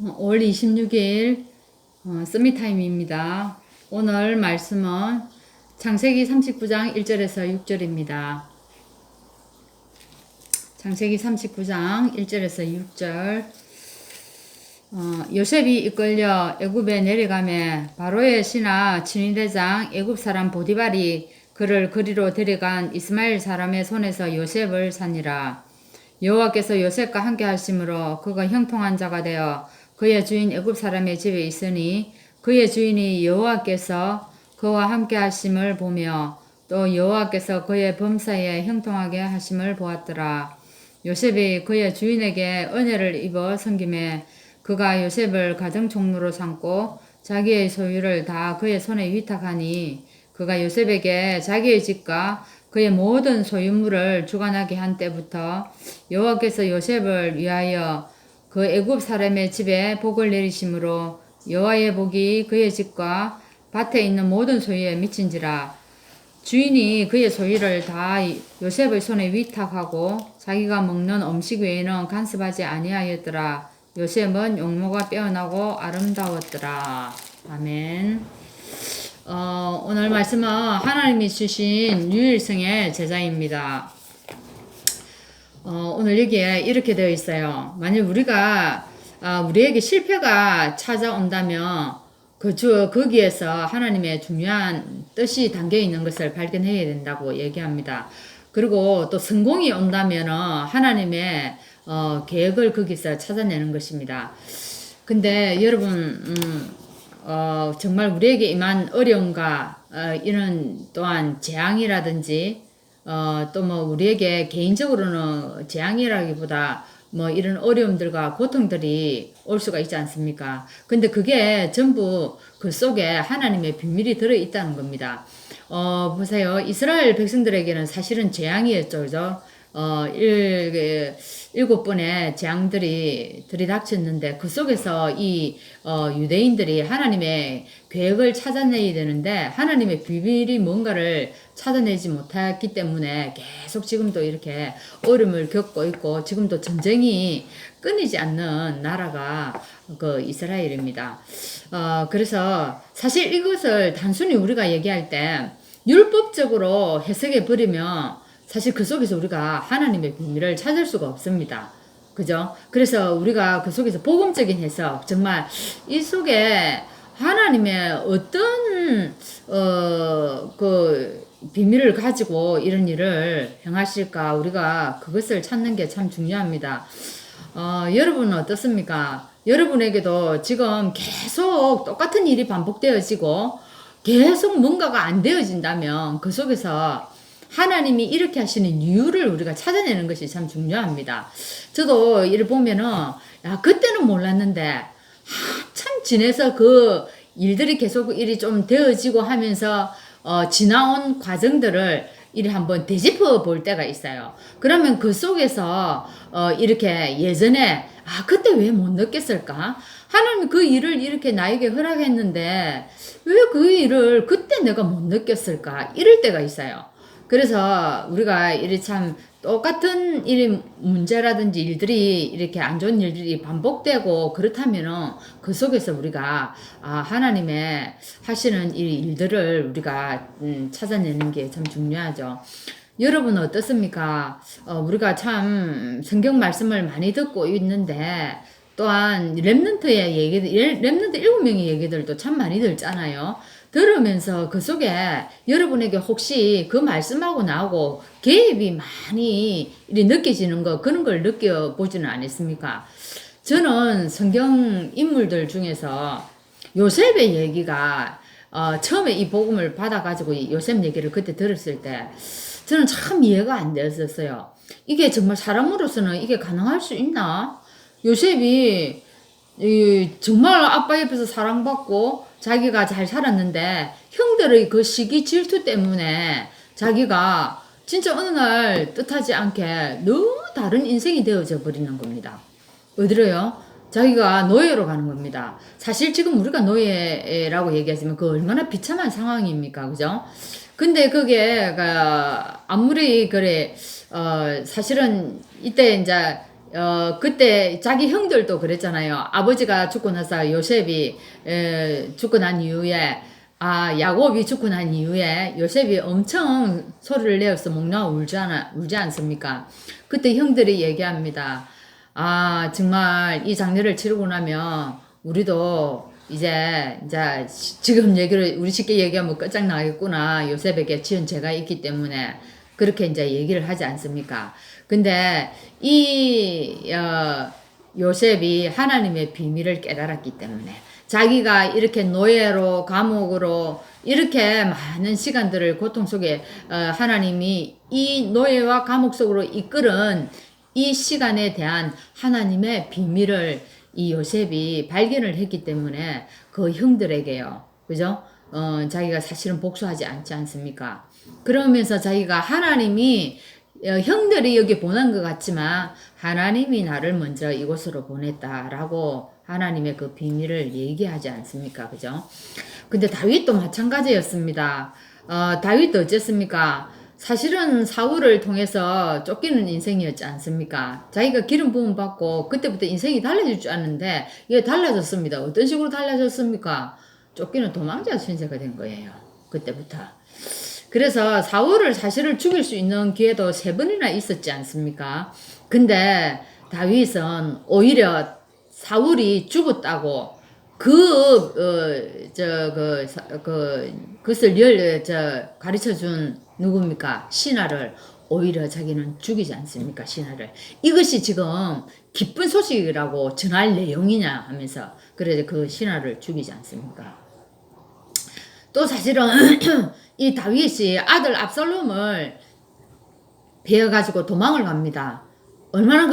5월 26일 서밋타임입니다. 오늘 말씀은 창세기 39장 1절에서 6절입니다. 창세기 39장 1절에서 6절. 요셉이 이끌려 애굽에 내려가매 바로의 신하 친위대장 애굽 사람 보디발이 그를 그리로 데려간 이스마엘 사람의 손에서 요셉을 산니라. 여호와께서 요셉과 함께 하심으로 그가 형통한 자가 되어 그의 주인 애굽 사람의 집에 있으니 그의 주인이 여호와께서 그와 함께 하심을 보며 또 여호와께서 그의 범사에 형통하게 하심을 보았더라. 요셉이 그의 주인에게 은혜를 입어 섬김에 그가 요셉을 가정총무로 삼고 자기의 소유를 다 그의 손에 위탁하니 그가 요셉에게 자기의 집과 그의 모든 소유물을 주관하게 한 때부터 여호와께서 요셉을 위하여 그 애굽 사람의 집에 복을 내리심으로 여호와의 복이 그의 집과 밭에 있는 모든 소유에 미친지라. 주인이 그의 소유를 다 요셉의 손에 위탁하고 자기가 먹는 음식 외에는 간섭하지 아니하였더라. 요셉은 용모가 빼어나고 아름다웠더라. 아멘. 오늘 말씀은 하나님이 주신 유일성의 제자입니다. 오늘 여기에 이렇게 되어 있어요. 만약 우리에게 실패가 찾아온다면 거기에서 하나님의 중요한 뜻이 담겨 있는 것을 발견해야 된다고 얘기합니다. 그리고 또 성공이 온다면 하나님의 계획을 거기서 찾아내는 것입니다. 근데 여러분, 정말 우리에게 임한 어려움과 이런 또한 재앙이라든지 또 뭐 우리에게 개인적으로는 재앙이라기보다 뭐 이런 어려움들과 고통들이 올 수가 있지 않습니까? 근데 그게 전부 그 속에 하나님의 비밀이 들어있다는 겁니다. 보세요. 이스라엘 백성들에게는 사실은 재앙이었죠. 그죠? 7번의 재앙들이 들이닥쳤는데 그 속에서 이 유대인들이 하나님의 계획을 찾아내야 되는데 하나님의 비밀이 뭔가를 찾아내지 못했기 때문에 계속 지금도 이렇게 어려움을 겪고 있고 지금도 전쟁이 끊이지 않는 나라가 그 이스라엘입니다. 그래서 사실 이것을 단순히 우리가 얘기할 때 율법적으로 해석해 버리면 사실 그 속에서 우리가 하나님의 비밀을 찾을 수가 없습니다. 그죠? 그래서 우리가 그 속에서 복음적인 해석, 정말 이 속에 하나님의 어떤 그 비밀을 가지고 이런 일을 행하실까, 우리가 그것을 찾는 게 참 중요합니다. 여러분은 어떻습니까? 여러분에게도 지금 계속 똑같은 일이 반복되어지고 계속 뭔가가 안 되어진다면 그 속에서 하나님이 이렇게 하시는 이유를 우리가 찾아내는 것이 참 중요합니다. 저도 이를 보면은, 야, 그때는 몰랐는데, 한참 지내서 그 일들이 계속 일이 좀 되어지고 하면서, 지나온 과정들을 이리 한번 되짚어 볼 때가 있어요. 그러면 그 속에서, 이렇게 예전에, 그때 왜 못 느꼈을까? 하나님이 그 일을 이렇게 나에게 허락했는데, 왜 그 일을 그때 내가 못 느꼈을까? 이럴 때가 있어요. 그래서 우리가 이리 참 똑같은 일 문제라든지 일들이 이렇게 안 좋은 일들이 반복되고 그렇다면은 그 속에서 우리가 하나님의 하시는 이 일들을 우리가 찾아내는 게 참 중요하죠. 여러분은 어떻습니까? 우리가 참 성경 말씀을 많이 듣고 있는데 또한 렘넌트의 얘기들, 렘넌트 7명의 얘기들도 참 많이 듣잖아요. 들으면서 그 속에 여러분에게 혹시 그 말씀하고 나하고 개입이 많이 느껴지는 거, 그런 걸 느껴보지는 않았습니까? 저는 성경 인물들 중에서 요셉의 얘기가 처음에 이 복음을 받아가지고 요셉 얘기를 그때 들었을 때 저는 참 이해가 안 됐었어요. 이게 정말 사람으로서는 이게 가능할 수 있나? 요셉이 정말 아빠 옆에서 사랑받고 자기가 잘 살았는데 형들의 그 시기 질투 때문에 자기가 진짜 어느 날 뜻하지 않게 너무 다른 인생이 되어져 버리는 겁니다. 어디로요? 자기가 노예로 가는 겁니다. 사실 지금 우리가 노예라고 얘기하지만 그 얼마나 비참한 상황입니까? 그죠? 근데 그게 아무리 그래 사실은 이때 이제 그때 자기 형들도 그랬잖아요. 아버지가 죽고 나서 요셉이 죽고 난 이후에 야곱이 죽고 난 이후에 요셉이 엄청 소리를 내어서 목 놓아 울지 않습니까? 그때 형들이 얘기합니다. 정말 이 장례를 치르고 나면 우리도 이제 지금 얘기를 우리 쉽게 얘기하면 끝장나겠구나. 요셉에게 지은 죄가 있기 때문에 그렇게 이제 얘기를 하지 않습니까? 근데 요셉이 하나님의 비밀을 깨달았기 때문에 자기가 이렇게 노예로 감옥으로 이렇게 많은 시간들을 고통 속에 하나님이 이 노예와 감옥 속으로 이끌은 이 시간에 대한 하나님의 비밀을 이 요셉이 발견을 했기 때문에 그 형들에게요. 그죠? 자기가 사실은 복수하지 않지 않습니까? 그러면서 자기가 하나님이 형들이 여기 보낸 것 같지만 하나님이 나를 먼저 이곳으로 보냈다라고 하나님의 그 비밀을 얘기하지 않습니까? 그죠? 근데 다윗도 마찬가지였습니다. 다윗도 어쨌습니까? 사실은 사울을 통해서 쫓기는 인생이었지 않습니까? 자기가 기름 부음 받고 그때부터 인생이 달라질 줄 알았는데 이게 달라졌습니다. 어떤 식으로 달라졌습니까? 쫓기는 도망자 신세가 된 거예요. 그때부터. 그래서 사울을 사실을 죽일 수 있는 기회도 3번이나 있었지 않습니까? 근데 다윗은 오히려 사울이 죽었다고 그것을 가르쳐 준 누굽니까? 신하를 오히려 자기는 죽이지 않습니까? 신하를. 이것이 지금 기쁜 소식이라고 전할 내용이냐 하면서 그래서 그 신하를 죽이지 않습니까? 또 사실은 이 다윗이 아들 압살롬을 베어가지고 도망을 갑니다. 얼마나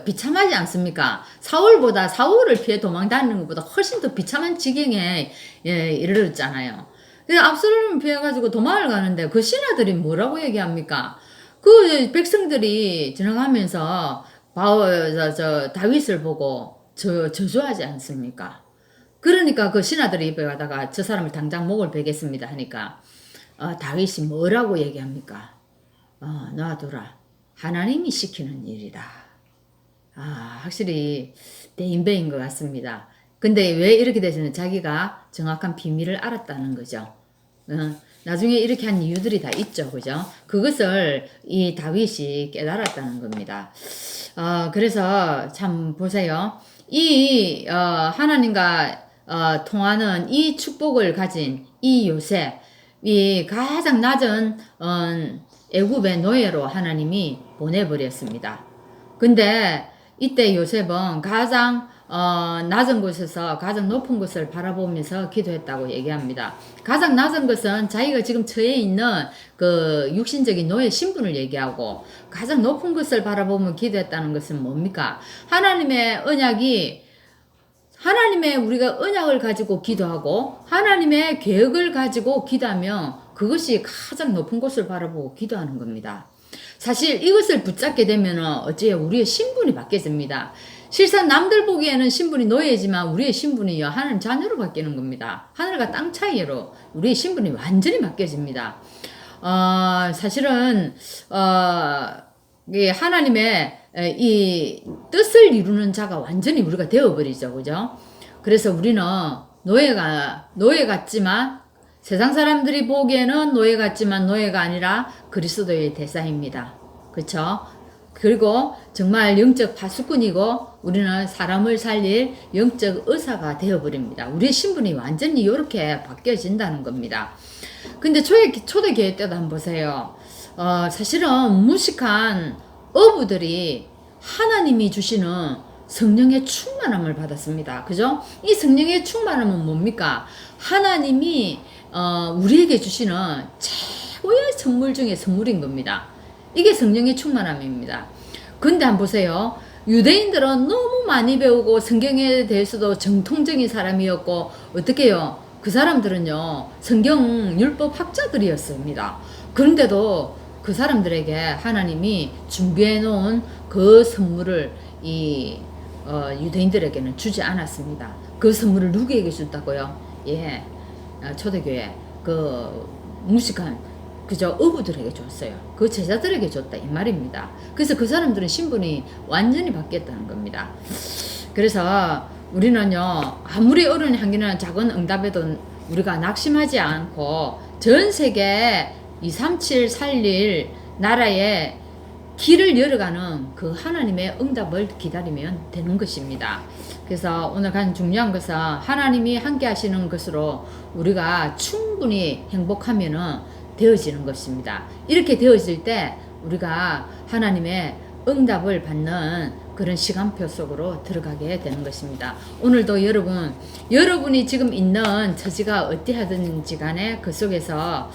비참하지 않습니까? 사울을 피해 도망다니는 것보다 훨씬 더 비참한 지경에 이르렀잖아요. 그래서 압살롬을 피해가지고 도망을 가는데 그 신하들이 뭐라고 얘기합니까? 그 백성들이 지나가면서 다윗을 보고 저주하지 않습니까? 그러니까 그 신하들이 입에 가다가 저 사람을 당장 목을 베겠습니다 하니까 다윗이 뭐라고 얘기합니까? 놔두라. 하나님이 시키는 일이다. 확실히 대인배인 것 같습니다. 근데 왜 이렇게 되서는 자기가 정확한 비밀을 알았다는 거죠. 나중에 이렇게 한 이유들이 다 있죠. 그죠? 그것을 이 다윗이 깨달았다는 겁니다. 그래서 참 보세요. 하나님과 통하는 이 축복을 가진 이 요셉이 가장 낮은 애굽의 노예로 하나님이 보내버렸습니다. 근데 이때 요셉은 가장 낮은 곳에서 가장 높은 곳을 바라보면서 기도했다고 얘기합니다. 가장 낮은 것은 자기가 지금 처해 있는 그 육신적인 노예 신분을 얘기하고 가장 높은 것을 바라보며 기도했다는 것은 뭡니까? 우리가 언약을 가지고 기도하고 하나님의 계획을 가지고 기도하면 그것이 가장 높은 곳을 바라보고 기도하는 겁니다. 사실 이것을 붙잡게 되면 어찌 우리의 신분이 바뀌어집니다. 실상 남들 보기에는 신분이 노예지만 우리의 신분이요 하나님 자녀로 바뀌는 겁니다. 하늘과 땅 차이로 우리의 신분이 완전히 바뀌어집니다. 사실은 하나님의 이 뜻을 이루는 자가 완전히 우리가 되어버리죠. 그죠? 그래서 우리는 노예 같지만 세상 사람들이 보기에는 노예 같지만 노예가 아니라 그리스도의 대사입니다. 그렇죠? 그리고 정말 영적 파수꾼이고 우리는 사람을 살릴 영적 의사가 되어버립니다. 우리의 신분이 완전히 이렇게 바뀌어진다는 겁니다. 근데 초대교회 때도 한번 보세요. 사실은 무식한 어부들이 하나님이 주시는 성령의 충만함을 받았습니다. 그죠? 이 성령의 충만함은 뭡니까? 하나님이 우리에게 주시는 최고의 선물 중에 선물인 겁니다. 이게 성령의 충만함입니다. 근데 한번 보세요. 유대인들은 너무 많이 배우고 성경에 대해서도 정통적인 사람이었고 어떻게 해요? 그 사람들은요 성경 율법 학자들이었습니다. 그런데도 그 사람들에게 하나님이 준비해 놓은 그 선물을 유대인들에게는 주지 않았습니다. 그 선물을 누구에게 줬다고요? 초대교회 그 무식한 그저 어부들에게 줬어요. 그 제자들에게 줬다 이 말입니다. 그래서 그 사람들은 신분이 완전히 바뀌었다는 겁니다. 그래서 우리는요, 아무리 어른이 한기는 작은 응답에도 우리가 낙심하지 않고 전 세계 237 살릴 나라에 길을 열어가는 그 하나님의 응답을 기다리면 되는 것입니다. 그래서 오늘 가장 중요한 것은 하나님이 함께 하시는 것으로 우리가 충분히 행복하면은 되어지는 것입니다. 이렇게 되어질 때 우리가 하나님의 응답을 받는 그런 시간표 속으로 들어가게 되는 것입니다. 오늘도 여러분이 지금 있는 처지가 어떠하든지 간에 그 속에서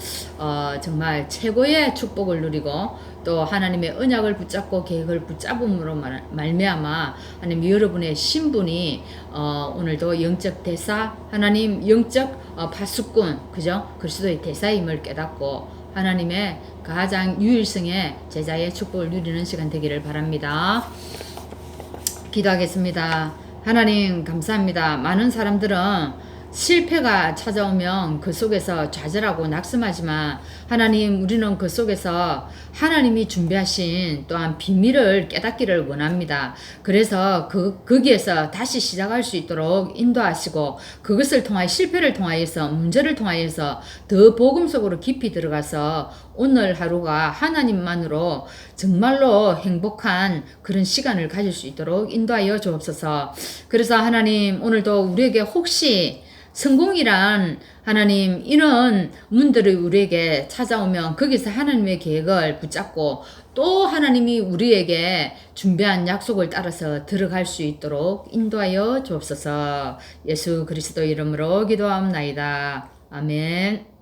정말 최고의 축복을 누리고 또 하나님의 언약을 붙잡고 계획을 붙잡음으로 말미암아 하나님 여러분의 신분이 오늘도 영적 대사, 하나님 영적 파수꾼, 그죠? 그리스도의 대사임을 깨닫고 하나님의 가장 유일성의 제자의 축복을 누리는 시간 되기를 바랍니다. 기도하겠습니다. 하나님 감사합니다. 많은 사람들은 실패가 찾아오면 그 속에서 좌절하고 낙심하지만 하나님 우리는 그 속에서 하나님이 준비하신 또한 비밀을 깨닫기를 원합니다. 그래서 거기에서 다시 시작할 수 있도록 인도하시고 그것을 통하여 실패를 통하여서 문제를 통하여서 더 복음 속으로 깊이 들어가서 오늘 하루가 하나님만으로 정말로 행복한 그런 시간을 가질 수 있도록 인도하여 주옵소서. 그래서 하나님 오늘도 우리에게 혹시 성공이란 하나님 이런 문들이 우리에게 찾아오면 거기서 하나님의 계획을 붙잡고 또 하나님이 우리에게 준비한 약속을 따라서 들어갈 수 있도록 인도하여 주옵소서. 예수 그리스도 이름으로 기도하옵나이다. 아멘.